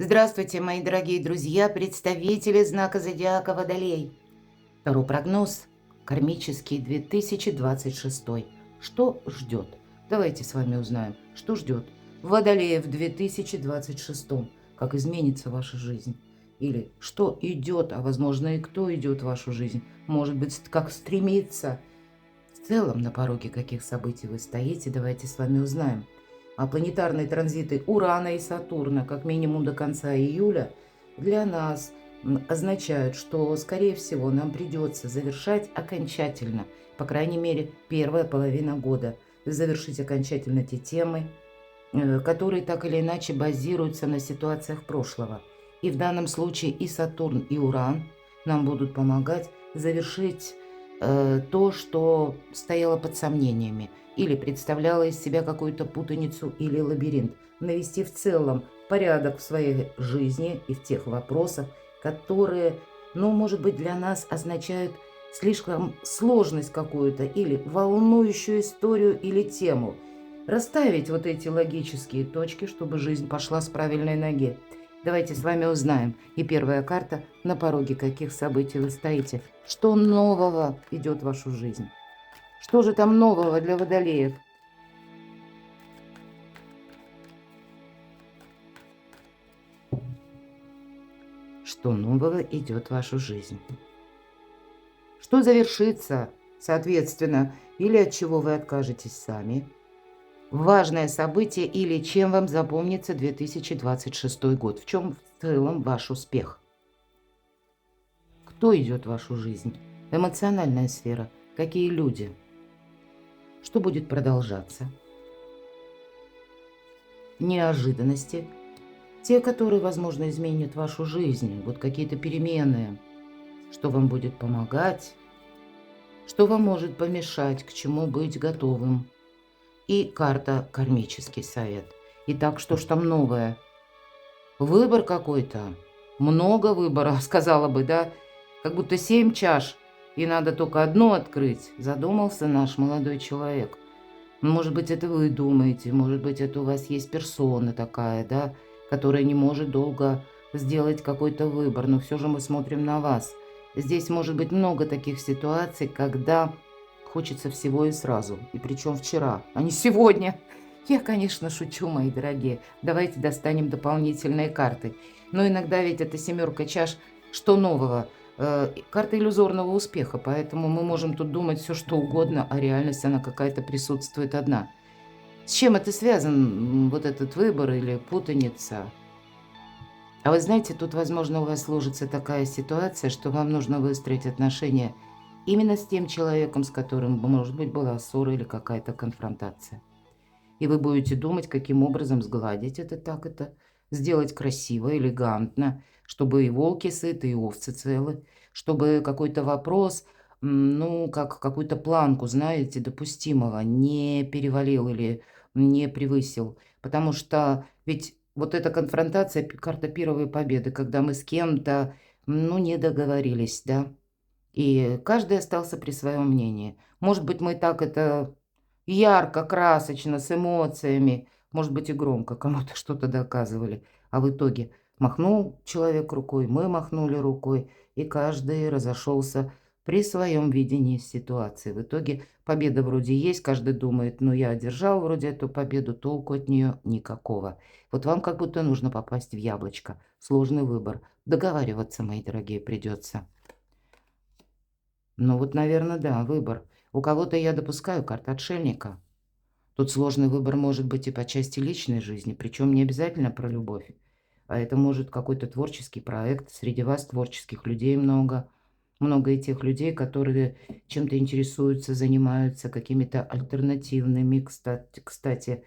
Здравствуйте, мои дорогие друзья, представители знака зодиака Водолей. Второй прогноз кармический 2026. Что ждет? Давайте с вами узнаем, что ждет Водолея в 2026. Как изменится ваша жизнь? Или что идет, а возможно и кто идет в вашу жизнь? Может быть, как стремится? В целом, на пороге каких событий вы стоите, давайте с вами узнаем. А планетарные транзиты Урана и Сатурна, как минимум до конца июля, для нас означают, что, скорее всего, нам придется завершать окончательно, по крайней мере, первая половина года, завершить окончательно те темы, которые так или иначе базируются на ситуациях прошлого. И в данном случае и Сатурн, и Уран нам будут помогать завершить то, что стояло под сомнениями, или представляло из себя какую-то путаницу или лабиринт, навести в целом порядок в своей жизни и в тех вопросах, которые, ну, может быть, для нас означают слишком сложность какую-то или волнующую историю или тему. Расставить вот эти логические точки, чтобы жизнь пошла с правильной ноги. Давайте с вами узнаем. И первая карта, на пороге каких событий вы стоите. Что нового идет в вашу жизнь? Что же там нового для водолеев? Что нового идет в вашу жизнь? Что завершится, соответственно, или от чего вы откажетесь сами? Важное событие или чем вам запомнится 2026 год? В чем в целом ваш успех? Кто идет в вашу жизнь? Эмоциональная сфера. Какие люди? Что будет продолжаться? Неожиданности. Те, которые, возможно, изменят вашу жизнь. Вот какие-то перемены. Что вам будет помогать? Что вам может помешать? К чему быть готовым? И карта «Кармический совет». Итак, что ж там новое? Выбор какой-то. Много выбора, сказала бы, да? Как будто 7 чаш, и надо только одну открыть. Задумался наш молодой человек. Может быть, это вы думаете, может быть, это у вас есть персона такая, да, которая не может долго сделать какой-то выбор, но все же мы смотрим на вас. Здесь может быть много таких ситуаций, когда хочется всего и сразу, и причем вчера, а не сегодня. Я, конечно, шучу, мои дорогие. Давайте достанем дополнительные карты. Но иногда ведь это семерка чаш, что нового? Карта иллюзорного успеха, поэтому мы можем тут думать все что угодно, а реальность, она какая-то присутствует одна. С чем это связан, вот этот выбор или путаница? А вы знаете, тут, возможно, у вас сложится такая ситуация, что вам нужно выстроить отношения именно с тем человеком, с которым, может быть, была ссора или какая-то конфронтация. И вы будете думать, каким образом сгладить это так, это сделать красиво, элегантно, чтобы и волки сыты, и овцы целы, чтобы какой-то вопрос, ну, как какую-то планку, знаете, допустимого не перевалил или не превысил. Потому что ведь вот эта конфронтация, карта первой победы, когда мы с кем-то, ну, не договорились, да, и каждый остался при своем мнении. Может быть, мы так это ярко, красочно, с эмоциями, может быть, и громко кому-то что-то доказывали. А в итоге махнул человек рукой, мы махнули рукой, и каждый разошелся при своем видении ситуации. В итоге победа вроде есть, каждый думает, ну я одержал вроде эту победу, толку от нее никакого. Вот вам как будто нужно попасть в яблочко. Сложный выбор. Договариваться, мои дорогие, придется. Ну вот, наверное, да, выбор. У кого-то я допускаю карта отшельника. Тут сложный выбор может быть и по части личной жизни, причем не обязательно про любовь. А это может какой-то творческий проект. Среди вас творческих людей много. Много и тех людей, которые чем-то интересуются, занимаются какими-то альтернативными, кстати,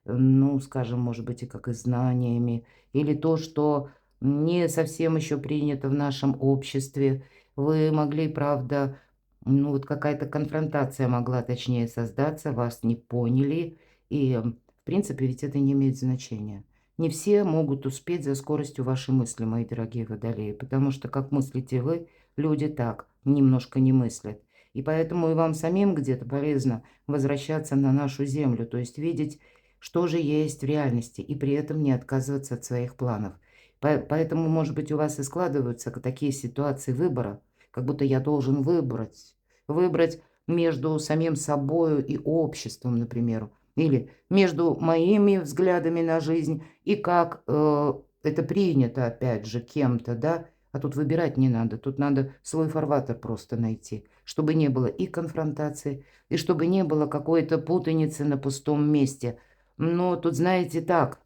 ну, скажем, может быть, и как и знаниями. Или то, что не совсем еще принято в нашем обществе. Вы могли, правда, ну, вот какая-то конфронтация могла, точнее, создаться, вас не поняли. И, в принципе, ведь это не имеет значения. Не все могут успеть за скоростью вашей мысли, мои дорогие водолеи, потому что как мыслите вы, люди так немножко не мыслят. И поэтому и вам самим где-то полезно возвращаться на нашу землю, то есть видеть, что же есть в реальности, и при этом не отказываться от своих планов. Поэтому, может быть, у вас и складываются такие ситуации выбора, как будто я должен выбрать между самим собою и обществом, например, или между моими взглядами на жизнь и как это принято, опять же, кем-то, да, а тут выбирать не надо, тут надо свой фарватер просто найти, чтобы не было и конфронтации, и чтобы не было какой-то путаницы на пустом месте. Но тут, знаете, так,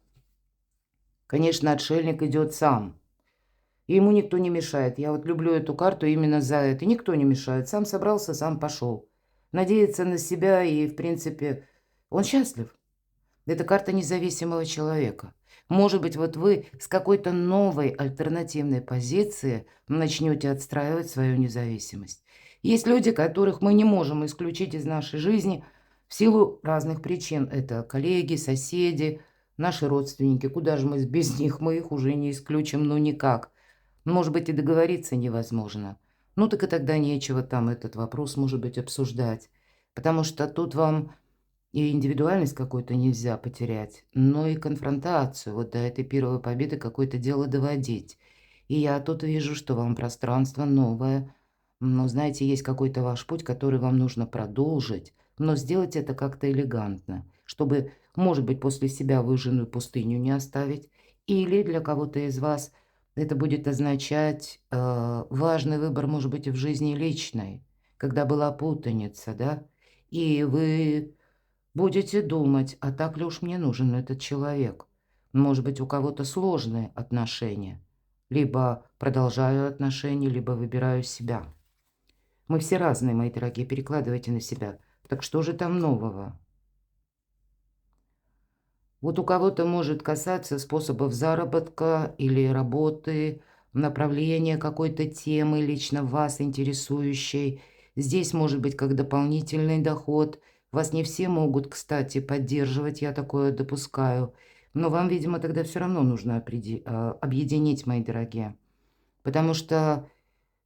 конечно, отшельник идет сам. И ему никто не мешает. Я вот люблю эту карту именно за это. Никто не мешает. Сам собрался, сам пошел. Надеется на себя и, в принципе, он счастлив. Это карта независимого человека. Может быть, вот вы с какой-то новой альтернативной позиции начнете отстраивать свою независимость. Есть люди, которых мы не можем исключить из нашей жизни в силу разных причин. Это коллеги, соседи, наши родственники. Куда же мы без них? Мы их уже не исключим, ну никак. Может быть, и договориться невозможно. Ну так и тогда нечего там этот вопрос, может быть, обсуждать. Потому что тут вам и индивидуальность какую-то нельзя потерять, но и конфронтацию, вот до этой первой победы какое-то дело доводить. И я тут вижу, что вам пространство новое, но, знаете, есть какой-то ваш путь, который вам нужно продолжить, но сделать это как-то элегантно, чтобы, может быть, после себя выжженную пустыню не оставить, или для кого-то из вас это будет означать важный выбор, может быть, и в жизни личной, когда была путаница, да, и вы будете думать, а так ли уж мне нужен этот человек? Может быть, у кого-то сложные отношения. Либо продолжаю отношения, либо выбираю себя. Мы все разные, мои дорогие, перекладывайте на себя. Так что же там нового? Вот у кого-то может касаться способов заработка или работы, направления какой-то темы, лично вас интересующей. Здесь может быть как дополнительный доход. Вас не все могут, кстати, поддерживать, я такое допускаю. Но вам, видимо, тогда все равно нужно объединить, мои дорогие. Потому что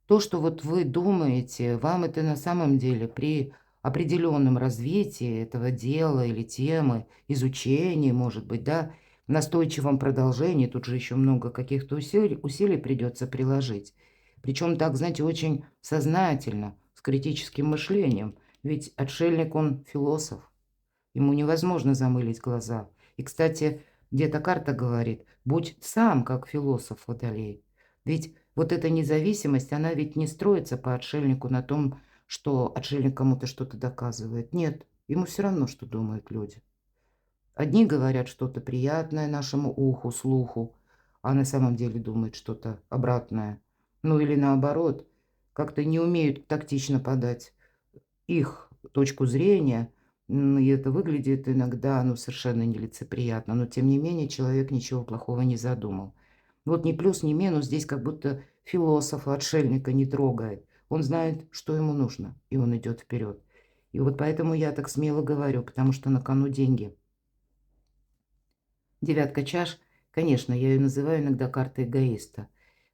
то, что вот вы думаете, вам это на самом деле при определенном развитии этого дела или темы, изучении, может быть, да, настойчивом продолжении, тут же еще много каких-то усилий придется приложить. Причем так, знаете, очень сознательно, с критическим мышлением. Ведь отшельник, он философ, ему невозможно замылить глаза. И, кстати, где-то карта говорит, будь сам как философ, Водолей. Ведь вот эта независимость, она ведь не строится по отшельнику на том, что отшельник кому-то что-то доказывает. Нет, ему все равно, что думают люди. Одни говорят что-то приятное нашему уху, слуху, а на самом деле думают что-то обратное. Ну или наоборот, как-то не умеют тактично подать их точку зрения, и это выглядит иногда, ну, совершенно нелицеприятно, но тем не менее человек ничего плохого не задумал. Вот ни плюс, ни минус, здесь как будто философа, отшельника не трогает. Он знает, что ему нужно, и он идет вперед. И вот поэтому я так смело говорю, потому что на кону деньги. Девятка чаш, конечно, я ее называю иногда картой эгоиста,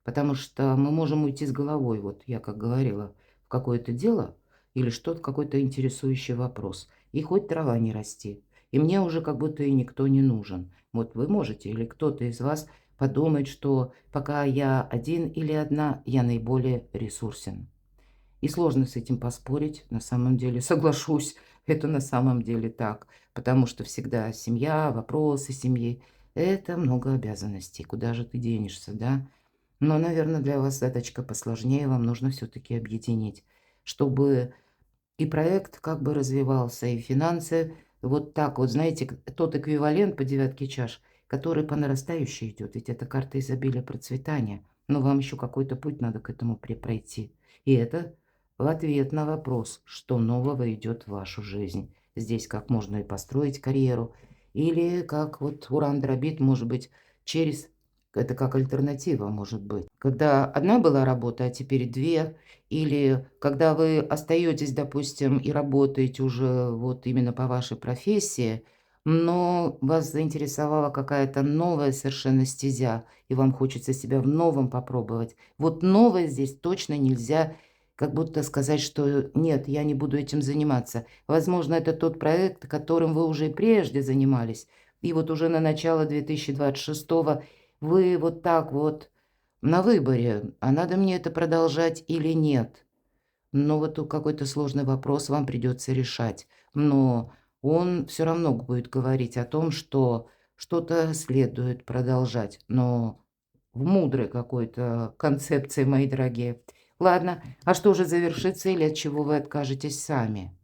потому что мы можем уйти с головой, вот я как говорила, в какое-то дело или что-то, какой-то интересующий вопрос, и хоть трава не расти, и мне уже как будто и никто не нужен. Вот вы можете или кто-то из вас подумать, что пока я один или одна, я наиболее ресурсен. И сложно с этим поспорить, на самом деле, соглашусь, это на самом деле так, потому что всегда семья, вопросы семьи– это много обязанностей, куда же ты денешься, да? Но, наверное, для вас задачка посложнее, вам нужно все-таки объединить, чтобы и проект как бы развивался, и финансы, вот так вот, знаете, тот эквивалент по девятке чаш, который по нарастающей идет, ведь это карта изобилия, процветания, но вам еще какой-то путь надо к этому пройти. И это в ответ на вопрос, что нового идет в вашу жизнь. Здесь как можно и построить карьеру, или как вот Уран-Дробит, может быть, через... Это как альтернатива, может быть. Когда одна была работа, а теперь две, или когда вы остаетесь, допустим, и работаете уже вот именно по вашей профессии, но вас заинтересовала какая-то новая совершенно стезя, и вам хочется себя в новом попробовать. Вот новое здесь точно нельзя как будто сказать, что нет, я не буду этим заниматься. Возможно, это тот проект, которым вы уже и прежде занимались. И вот уже на начало 2026 вы вот так вот на выборе, а надо мне это продолжать или нет. Но вот тут какой-то сложный вопрос вам придется решать. Но он все равно будет говорить о том, что что-то следует продолжать, но в мудрой какой-то концепции, мои дорогие. Ладно, а что же завершится или от чего вы откажетесь сами?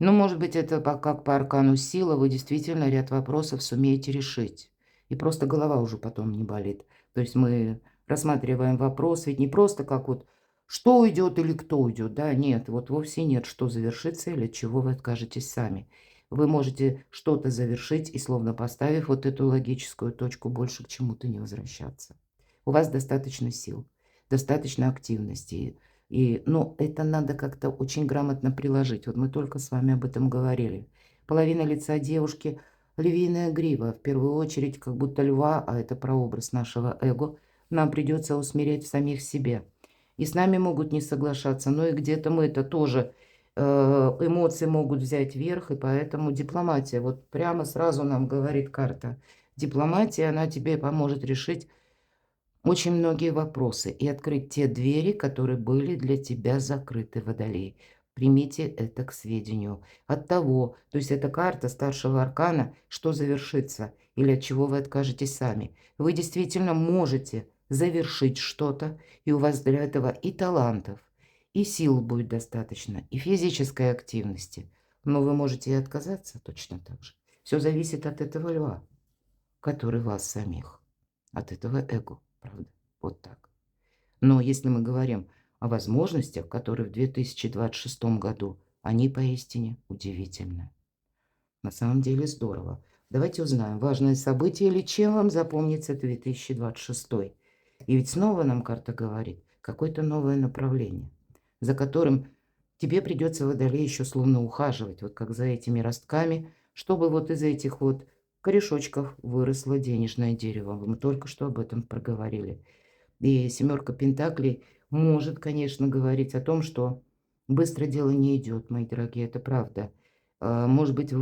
Ну, может быть, это как по аркану сила, вы действительно ряд вопросов сумеете решить. И просто голова уже потом не болит. То есть мы рассматриваем вопрос, ведь не просто как вот что уйдет или кто уйдет, да, нет, вот вовсе нет, что завершится или от чего вы откажетесь сами. Вы можете что-то завершить и, словно поставив вот эту логическую точку, больше к чему-то не возвращаться. У вас достаточно сил, достаточно активности, но это надо как-то очень грамотно приложить. Вот мы только с вами об этом говорили. Половина лица девушки – львиная грива. В первую очередь, как будто льва, а это прообраз нашего эго, нам придется усмирять в самих себе. И с нами могут не соглашаться, но и где-то мы это тоже, эмоции могут взять верх, и поэтому дипломатия, вот прямо сразу нам говорит карта, дипломатия, она тебе поможет решить очень многие вопросы и открыть те двери, которые были для тебя закрыты, Водолей. Примите это к сведению. От того, то есть это карта старшего аркана, что завершится или от чего вы откажетесь сами. Вы действительно можете завершить что-то, и у вас для этого и талантов, и сил будет достаточно, и физической активности. Но вы можете и отказаться точно так же. Все зависит от этого льва, который вас самих, от этого эго, правда? Вот так. Но если мы говорим о возможностях, которые в 2026 году, они поистине удивительны. На самом деле здорово. Давайте узнаем, важное событие или чем вам запомнится 2026. И ведь снова нам карта говорит, какое-то новое направление, за которым тебе придется, Водолей, еще словно ухаживать, вот как за этими ростками, чтобы вот из этих вот корешочков выросло денежное дерево. Мы только что об этом проговорили. И семерка пентаклей может, конечно, говорить о том, что быстро дело не идет, мои дорогие, это правда. Может быть,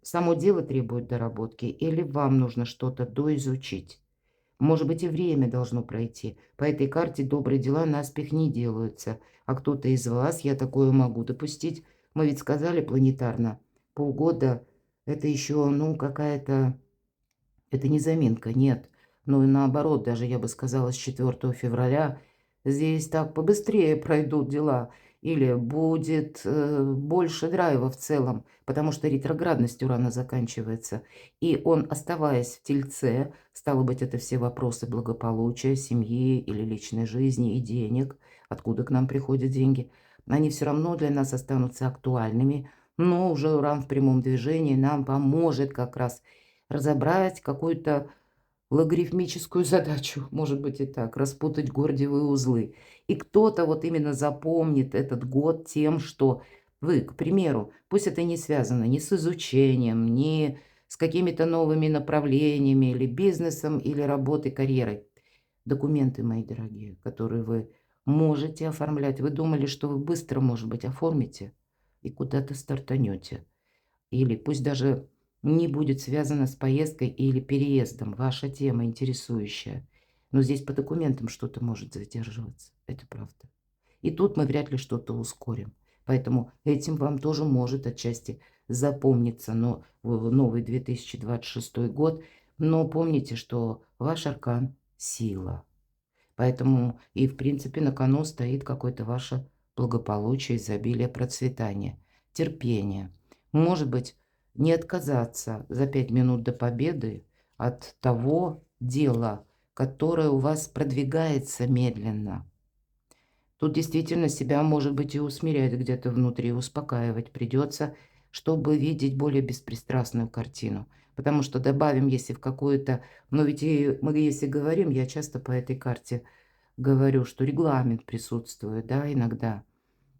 само дело требует доработки, или вам нужно что-то доизучить. Может быть, и время должно пройти. По этой карте добрые дела наспех не делаются. А кто-то из вас, я такое могу допустить, мы ведь сказали планетарно, полгода это еще, ну, какая-то это не заминка, нет. Ну и наоборот, даже я бы сказала, с 4 февраля здесь так побыстрее пройдут дела. Или будет больше драйва в целом, потому что ретроградность Урана заканчивается. И он, оставаясь в Тельце, стало быть, это все вопросы благополучия, семьи или личной жизни и денег, откуда к нам приходят деньги, они все равно для нас останутся актуальными. Но уже Уран в прямом движении нам поможет как раз разобрать какую-то логарифмическую задачу, может быть и так, распутать гордиевые узлы. И кто-то вот именно запомнит этот год тем, что вы, к примеру, пусть это не связано ни с изучением, ни с какими-то новыми направлениями или бизнесом, или работой, карьерой. Документы, мои дорогие, которые вы можете оформлять. Вы думали, что вы быстро, может быть, оформите и куда-то стартанете. Или пусть даже не будет связано с поездкой или переездом, ваша тема интересующая. Но здесь по документам что-то может задерживаться, это правда. И тут мы вряд ли что-то ускорим. Поэтому этим вам тоже может отчасти запомниться новый 2026 год. Но помните, что ваш аркан – сила. Поэтому и, в принципе, на кону стоит какое-то ваше благополучие, изобилие, процветание, терпение. Может быть, не отказаться за 5 минут до победы от того дела, которое у вас продвигается медленно. Тут действительно себя, может быть, и усмирять где-то внутри, успокаивать придется, чтобы видеть более беспристрастную картину. Потому что добавим, если в какую-то... Но ведь и мы, если говорим, я часто по этой карте говорю, что регламент присутствует, да, иногда.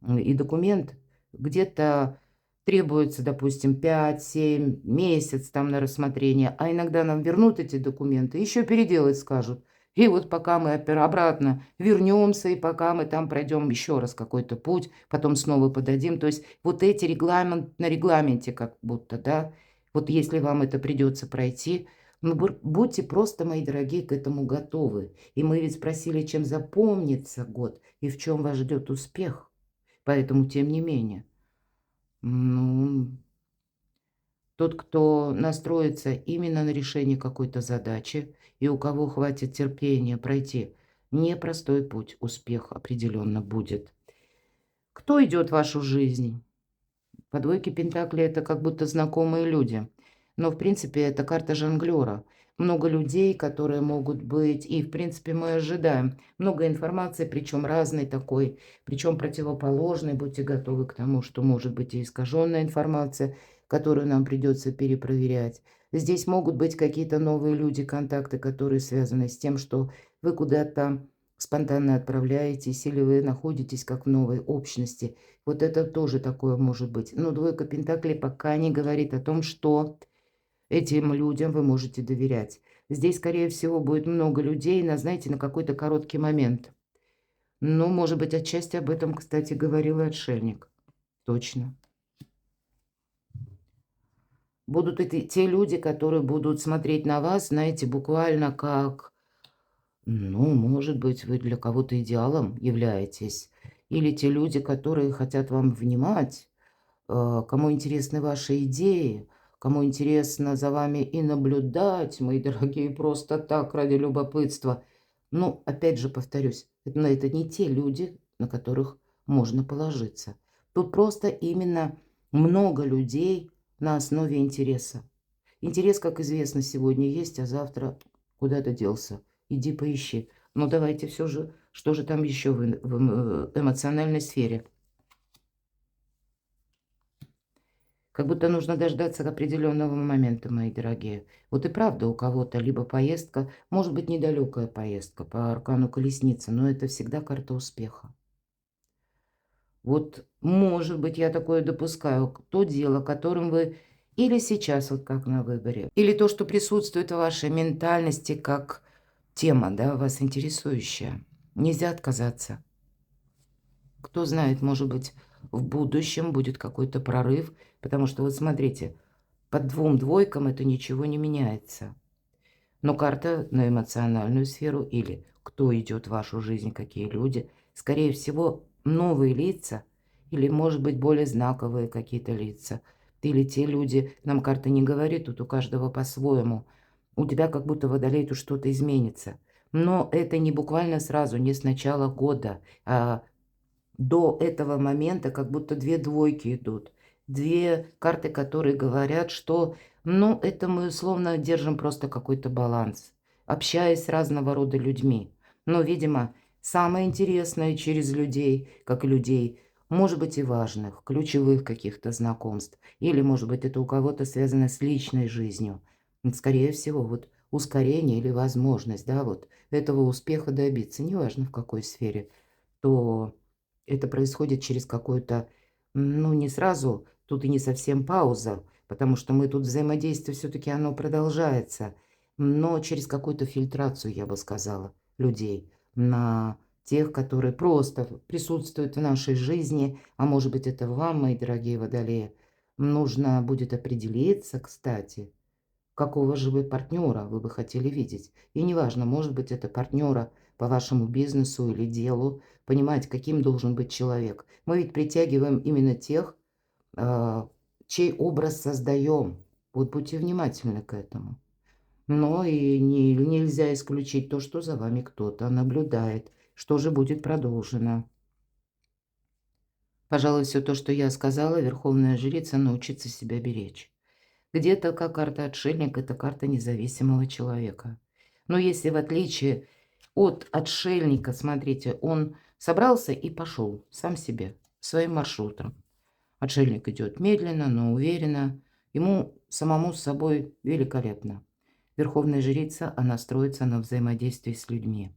И документ где-то требуется, допустим, 5-7 месяцев там на рассмотрение, а иногда нам вернут эти документы, еще переделать скажут. И вот пока мы обратно вернемся, и пока мы там пройдем еще раз какой-то путь, потом снова подадим. То есть вот эти регламент на регламенте как будто, да, вот если вам это придется пройти, Ну, будьте просто, мои дорогие, к этому готовы. И мы ведь спросили, чем запомнится год и в чем вас ждет успех. Поэтому, тем не менее, ну, тот, кто настроится именно на решение какой-то задачи, и у кого хватит терпения пройти непростой путь, успех определенно будет. Кто идет в вашу жизнь? По двойке пентаклей это как будто знакомые люди. Но, в принципе, это карта жонглера. Много людей, которые могут быть, и, в принципе, мы ожидаем много информации, причем разной такой, причем противоположной. Будьте готовы к тому, что может быть и искаженная информация, которую нам придется перепроверять. Здесь могут быть какие-то новые люди, контакты, которые связаны с тем, что вы куда-то спонтанно отправляетесь или вы находитесь как в новой общности. Вот это тоже такое может быть. Но двойка пентаклей пока не говорит о том, что этим людям вы можете доверять. Здесь, скорее всего, будет много людей, знаете, на какой-то короткий момент. Ну, может быть, отчасти об этом, кстати, говорил и отшельник. Точно. Будут те люди, которые будут смотреть на вас, знаете, буквально как, ну, может быть, вы для кого-то идеалом являетесь. Или те люди, которые хотят вам внимать, кому интересны ваши идеи, кому интересно за вами и наблюдать, мои дорогие, просто так, ради любопытства. Ну, опять же повторюсь, это не те люди, на которых можно положиться. Тут просто именно много людей на основе интереса. Интерес, как известно, сегодня есть, а завтра куда-то делся. Иди поищи. Но давайте все же, что же там еще в эмоциональной сфере? Как будто нужно дождаться определенного момента, мои дорогие. Вот и правда у кого-то либо поездка, может быть, недалекая поездка по аркану колесницы, но это всегда карта успеха. Вот, может быть, я такое допускаю, то дело, которым вы или сейчас, вот как на выборе, или то, что присутствует в вашей ментальности как тема, да, вас интересующая. Нельзя отказаться. Кто знает, может быть, в будущем будет какой-то прорыв, потому что вот смотрите, под двум двойкам это ничего не меняется. Но карта на эмоциональную сферу или кто идет в вашу жизнь, какие люди, скорее всего, новые лица или, может быть, более знаковые какие-то лица. Или те люди, нам карта не говорит, тут у каждого по-своему. У тебя как будто водолей тут что-то изменится. Но это не буквально сразу, не с начала года, а до этого момента как будто 2 двойки идут. 2 карты, которые говорят, что, ну, это мы условно держим просто какой-то баланс, общаясь с разного рода людьми. Но, видимо, самое интересное через людей, как людей, может быть и важных, ключевых каких-то знакомств. Или, может быть, это у кого-то связано с личной жизнью. Скорее всего, вот ускорение или возможность, да, вот этого успеха добиться, неважно в какой сфере, то это происходит через какую-то, ну, не сразу, тут и не совсем пауза, потому что мы тут взаимодействие все-таки оно продолжается, но через какую-то фильтрацию, я бы сказала, людей на тех, которые просто присутствуют в нашей жизни, а может быть это вам, мои дорогие водолеи, нужно будет определиться, кстати, какого же вы партнера вы бы хотели видеть. И неважно, может быть, это партнера по вашему бизнесу или делу, понимать, каким должен быть человек. Мы ведь притягиваем именно тех, а, чей образ создаем. Вот будьте внимательны к этому. Но и нельзя исключить то, что за вами кто-то наблюдает. Что же будет продолжено? Пожалуй, все то, что я сказала, Верховная Жрица, научиться себя беречь. Где-то как карта отшельника, это карта независимого человека. Но если в отличие от отшельника, смотрите, он собрался и пошел сам себе, своим маршрутом. Отшельник идет медленно, но уверенно. Ему самому с собой великолепно. Верховная жрица, она строится на взаимодействии с людьми.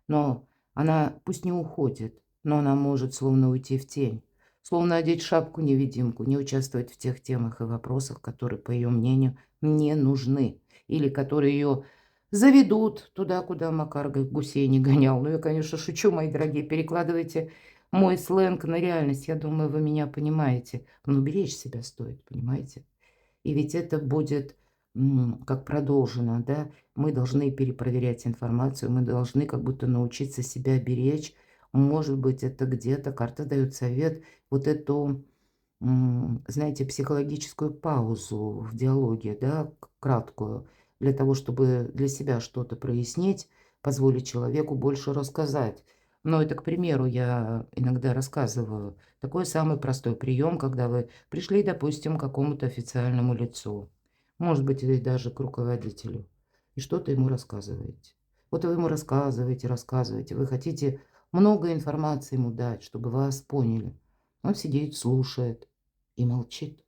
Но она пусть не уходит, но она может словно уйти в тень. Словно одеть шапку-невидимку, не участвовать в тех темах и вопросах, которые, по ее мнению, не нужны. Или которые ее заведут туда, куда Макар гусей не гонял. Ну, я, конечно, шучу, мои дорогие, перекладывайте мой сленг на реальность. Я думаю, вы меня понимаете. Но беречь себя стоит, понимаете? И ведь это будет как продолжено, да, мы должны перепроверять информацию, мы должны как будто научиться себя беречь. Может быть, это где-то карта дает совет, вот эту, знаете, психологическую паузу в диалоге, да, краткую, для того, чтобы для себя что-то прояснить, позволить человеку больше рассказать. Но это, к примеру, я иногда рассказываю. Такой самый простой прием, когда вы пришли, допустим, к какому-то официальному лицу, может быть, или даже к руководителю, и что-то ему рассказываете. Вот вы ему рассказываете, рассказываете, вы хотите много информации ему дать, чтобы вас поняли. Он сидит, слушает и молчит.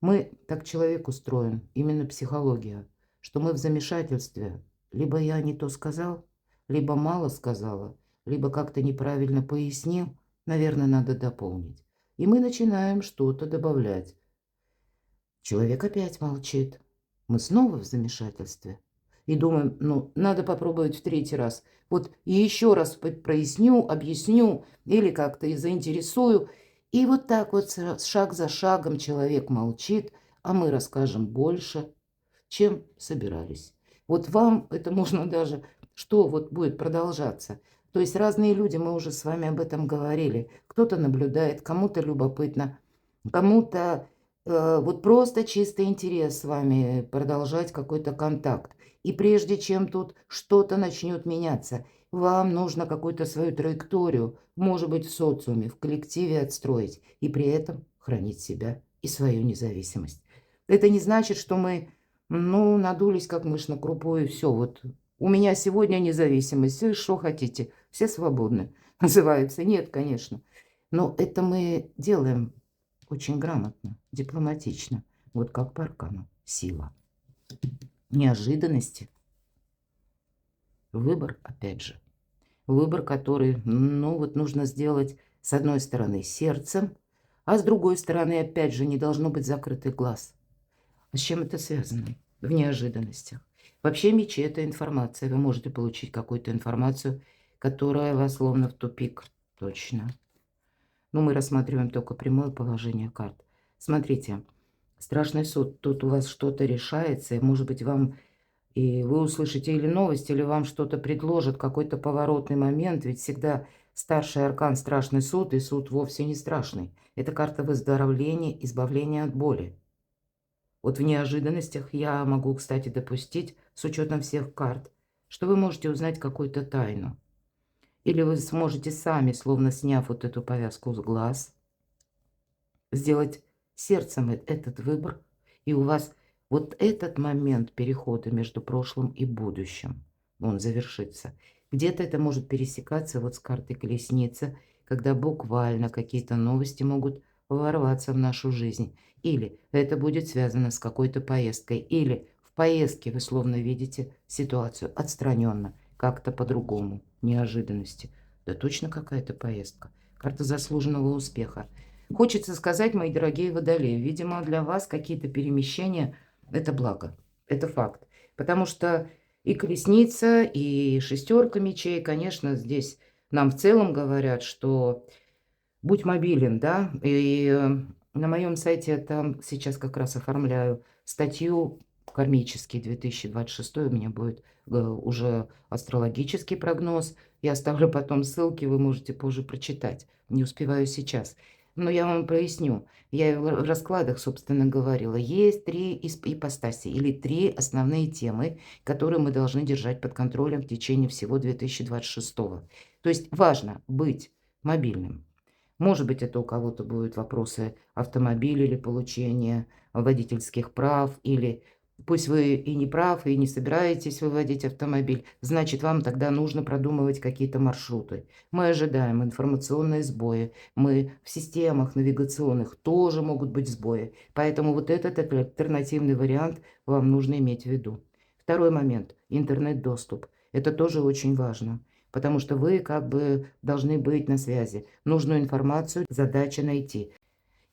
Мы так человек устроен, именно психология, что мы в замешательстве. Либо я не то сказал, либо мало сказала, либо как-то неправильно пояснил, наверное, надо дополнить. И мы начинаем что-то добавлять. Человек опять молчит. Мы снова в замешательстве. И думаем, ну, надо попробовать в третий раз. Вот и еще раз проясню, объясню или как-то и заинтересую. И вот так вот шаг за шагом человек молчит, а мы расскажем больше, чем собирались. Вот вам это можно даже, что вот будет продолжаться. То есть разные люди, мы уже с вами об этом говорили. Кто-то наблюдает, кому-то любопытно, кому-то вот просто чистый интерес с вами продолжать какой-то контакт. И прежде чем тут что-то начнет меняться, вам нужно какую-то свою траекторию, может быть, в социуме, в коллективе отстроить, и при этом хранить себя и свою независимость. Это не значит, что мы, ну, надулись, как мышь на крупу, и все. Вот у меня сегодня независимость, и что хотите, все свободны, называется. Нет, конечно. Но это мы делаем очень грамотно, дипломатично. Вот как по аркану. Сила. Неожиданности. Выбор, опять же. Выбор, который, ну, вот нужно сделать с одной стороны сердцем, а с другой стороны, опять же, не должно быть закрытых глаз. А с чем это связано? В неожиданностях. Вообще мечи – это информация. Вы можете получить какую-то информацию, которая вас словно в тупик. Точно. Но мы рассматриваем только прямое положение карт. Смотрите, страшный суд. Тут у вас что-то решается, и, может быть, вам и вы услышите или новость, или вам что-то предложат, какой-то поворотный момент. Ведь всегда старший аркан – страшный суд, и суд вовсе не страшный. Это карта выздоровления, избавления от боли. Вот в неожиданностях я могу, кстати, допустить, с учетом всех карт, что вы можете узнать какую-то тайну. Или вы сможете сами, словно сняв вот эту повязку с глаз, сделать сердцем этот выбор, и у вас вот этот момент перехода между прошлым и будущим, он завершится. Где-то это может пересекаться вот с картой колесницы, когда буквально какие-то новости могут ворваться в нашу жизнь. Или это будет связано с какой-то поездкой, или в поездке вы словно видите ситуацию отстраненно, как-то по-другому, неожиданности. Да точно какая-то поездка. Карта заслуженного успеха. Хочется сказать, мои дорогие водолеи, видимо, для вас какие-то перемещения – это благо, это факт. Потому что и колесница, и шестерка мечей, конечно, здесь нам в целом говорят, что будь мобилен, да. И на моем сайте там сейчас как раз оформляю статью «Кармический 2026», у меня будет уже астрологический прогноз. Я оставлю потом ссылки, вы можете позже прочитать. Не успеваю сейчас. Но я вам проясню. Я и в раскладах, собственно, говорила. Есть три ипостаси или три основные темы, которые мы должны держать под контролем в течение всего 2026. То есть важно быть мобильным. Может быть, это у кого-то будут вопросы автомобиля или получения водительских прав, или пусть вы и не прав, и не собираетесь выводить автомобиль, значит, вам тогда нужно продумывать какие-то маршруты. Мы ожидаем информационные сбои, мы в системах навигационных тоже могут быть сбои, поэтому вот этот альтернативный вариант вам нужно иметь в виду. Второй момент – интернет-доступ. Это тоже очень важно. Потому что вы как бы должны быть на связи. Нужную информацию, задача найти.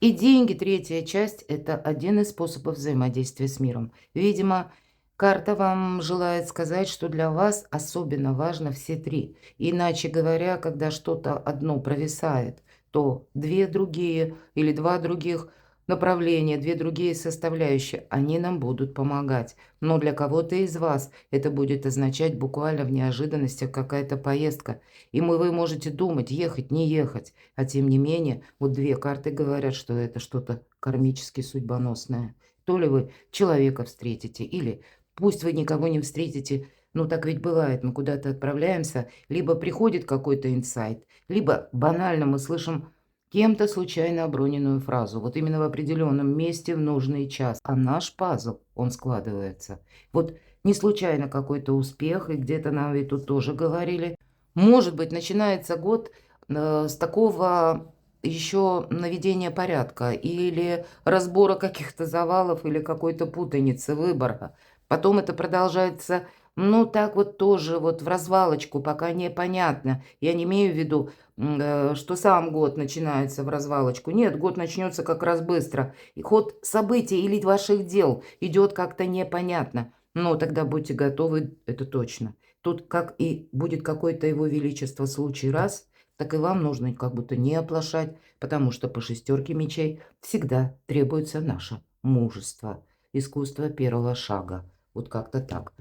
И деньги, третья часть, это один из способов взаимодействия с миром. Видимо, карта вам желает сказать, что для вас особенно важно все три. Иначе говоря, когда что-то одно провисает, то две другие или два других, направления, две другие составляющие, они нам будут помогать. Но для кого-то из вас это будет означать буквально в неожиданностях какая-то поездка. И вы можете думать, ехать, не ехать. А тем не менее, вот две карты говорят, что это что-то кармически судьбоносное. То ли вы человека встретите, или пусть вы никого не встретите, ну так ведь бывает, мы куда-то отправляемся, либо приходит какой-то инсайт, либо банально мы слышим кем-то случайно оброненную фразу, вот именно в определенном месте в нужный час. А наш пазл, он складывается. Вот не случайно какой-то успех, и где-то нам ведь тут тоже говорили. Может быть, начинается год с такого еще наведения порядка или разбора каких-то завалов или какой-то путаницы, выбора. Потом это продолжается, ну, так вот тоже вот в развалочку, пока непонятно. Я не имею в виду, что сам год начинается в развалочку. Нет, год начнется как раз быстро. И ход событий или ваших дел идет как-то непонятно. Но тогда будьте готовы, это точно. Тут как и будет какой-то его величество случай раз, так и вам нужно как будто не оплошать, потому что по шестерке мечей всегда требуется наше мужество, искусство первого шага. Вот как-то так.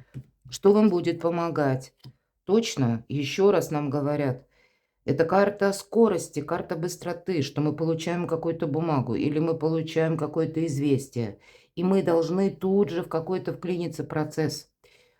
Что вам будет помогать? Точно, еще раз нам говорят, это карта скорости, карта быстроты, что мы получаем какую-то бумагу или мы получаем какое-то известие, и мы должны тут же в какой-то вклиниться процесс.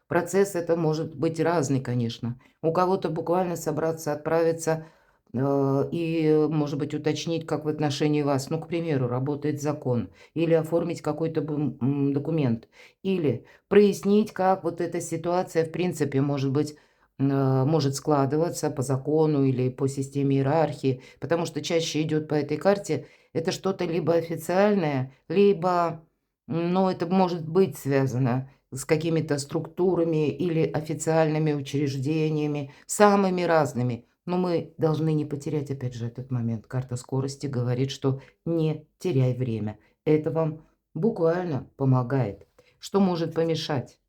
Процесс это может быть разный, конечно. У кого-то буквально собраться, отправиться и, может быть, уточнить, как в отношении вас, ну, к примеру, работает закон, или оформить какой-то документ, или прояснить, как вот эта ситуация, в принципе, может быть, может складываться по закону или по системе иерархии, потому что чаще идет по этой карте, это что-то либо официальное, либо, ну, это может быть связано с какими-то структурами или официальными учреждениями, самыми разными. Но мы должны не потерять, опять же, этот момент. Карта скорости говорит, что не теряй время. Это вам буквально помогает. Что может помешать?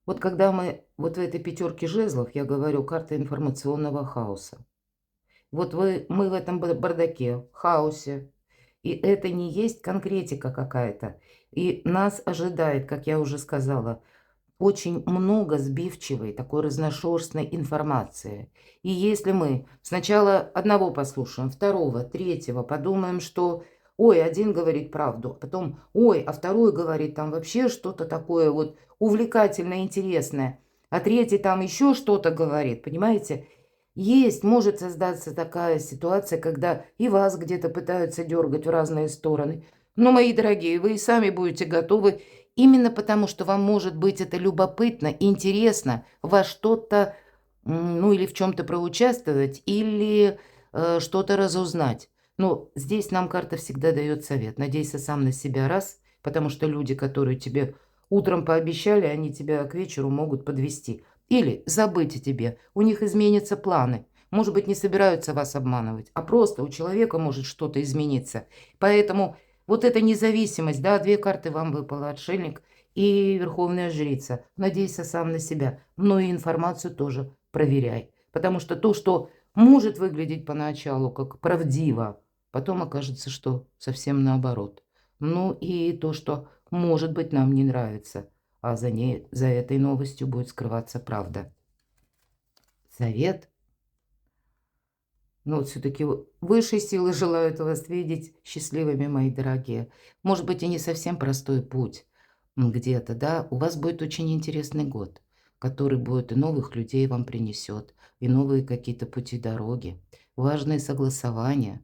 Вот когда мы вот в этой пятерке жезлов, я говорю, карта информационного хаоса. Вот мы в этом бардаке, хаосе, и это не есть конкретика какая-то. И нас ожидает, как я уже сказала, очень много сбивчивой, такой разношерстной информации. И если мы сначала одного послушаем, второго, третьего, подумаем, что ой, один говорит правду, а потом ой, а второй говорит там вообще что-то такое вот увлекательное, интересное, а третий там еще что-то говорит, понимаете? Есть, может создаться такая ситуация, когда и вас где-то пытаются дергать в разные стороны. Но, мои дорогие, вы и сами будете готовы именно потому, что вам, может быть, это любопытно, интересно во что-то, ну, или в чем-то проучаствовать, или что-то разузнать. Но здесь нам карта всегда дает совет. Надейся сам на себя раз, потому что люди, которые тебе утром пообещали, они тебя к вечеру могут подвести. Или забыть о тебе. У них изменятся планы. Может быть, не собираются вас обманывать, а просто у человека может что-то измениться. Поэтому вот эта независимость, да, две карты вам выпало, отшельник и верховная жрица. Надейся сам на себя, но и информацию тоже проверяй. Потому что то, что может выглядеть поначалу как правдиво, потом окажется, что совсем наоборот. Ну и то, что может быть нам не нравится, а за этой новостью будет скрываться правда. Совет. Но вот все-таки высшие силы желают вас видеть счастливыми, мои дорогие. Может быть, и не совсем простой путь где-то, да. У вас будет очень интересный год, который будет и новых людей вам принесет, и новые какие-то пути дороги, важные согласования,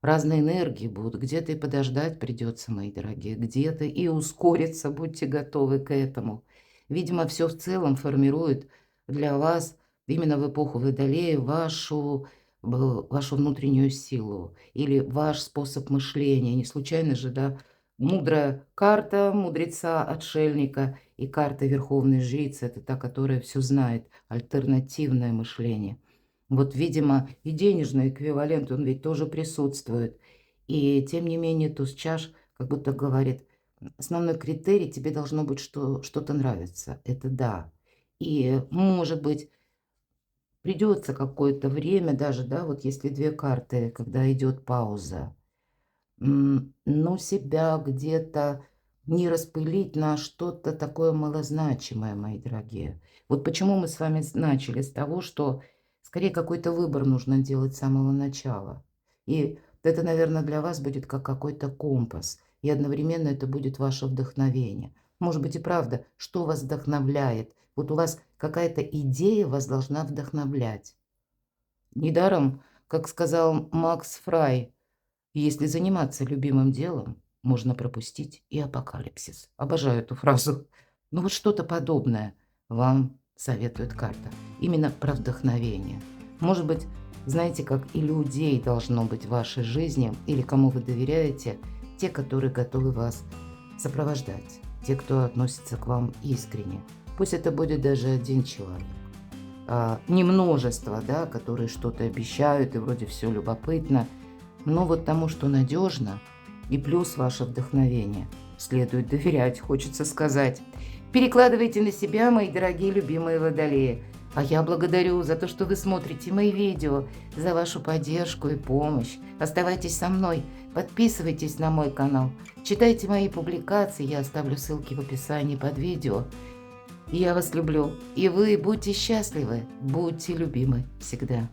разные энергии будут. Где-то и подождать придется, мои дорогие, где-то и ускориться, будьте готовы к этому. Видимо, все в целом формирует для вас именно в эпоху Водолея вашу внутреннюю силу или ваш способ мышления. Не случайно же, да, мудрая карта мудреца, отшельника и карта верховной жрицы– это та, которая все знает, альтернативное мышление. Вот, видимо, и денежный эквивалент, он ведь тоже присутствует. И тем не менее туз чаш как будто говорит, основной критерий тебе должно быть, что что-то нравится. Это да. И, может быть, придется какое-то время даже, да, вот если две карты, когда идет пауза, ну, себя где-то не распылить на что-то такое малозначимое, мои дорогие. Вот почему мы с вами начали с того, что скорее какой-то выбор нужно делать с самого начала. И это, наверное, для вас будет как какой-то компас, и одновременно это будет ваше вдохновение. Может быть и правда, что вас вдохновляет? Вот у вас какая-то идея вас должна вдохновлять. Недаром, как сказал Макс Фрай, если заниматься любимым делом, можно пропустить и апокалипсис. Обожаю эту фразу. Ну вот что-то подобное вам советует карта. Именно про вдохновение. Может быть, знаете, как и людей должно быть в вашей жизни, или кому вы доверяете, те, которые готовы вас сопровождать, те, кто относится к вам искренне. Пусть это будет даже один человек. Не множество, да, которые что-то обещают, и вроде все любопытно. Но вот тому, что надежно, и плюс ваше вдохновение, следует доверять, хочется сказать. Перекладывайте на себя, мои дорогие любимые водолеи. А я благодарю за то, что вы смотрите мои видео, за вашу поддержку и помощь. Оставайтесь со мной, подписывайтесь на мой канал, читайте мои публикации, я оставлю ссылки в описании под видео. Я вас люблю, и вы будьте счастливы, будьте любимы всегда.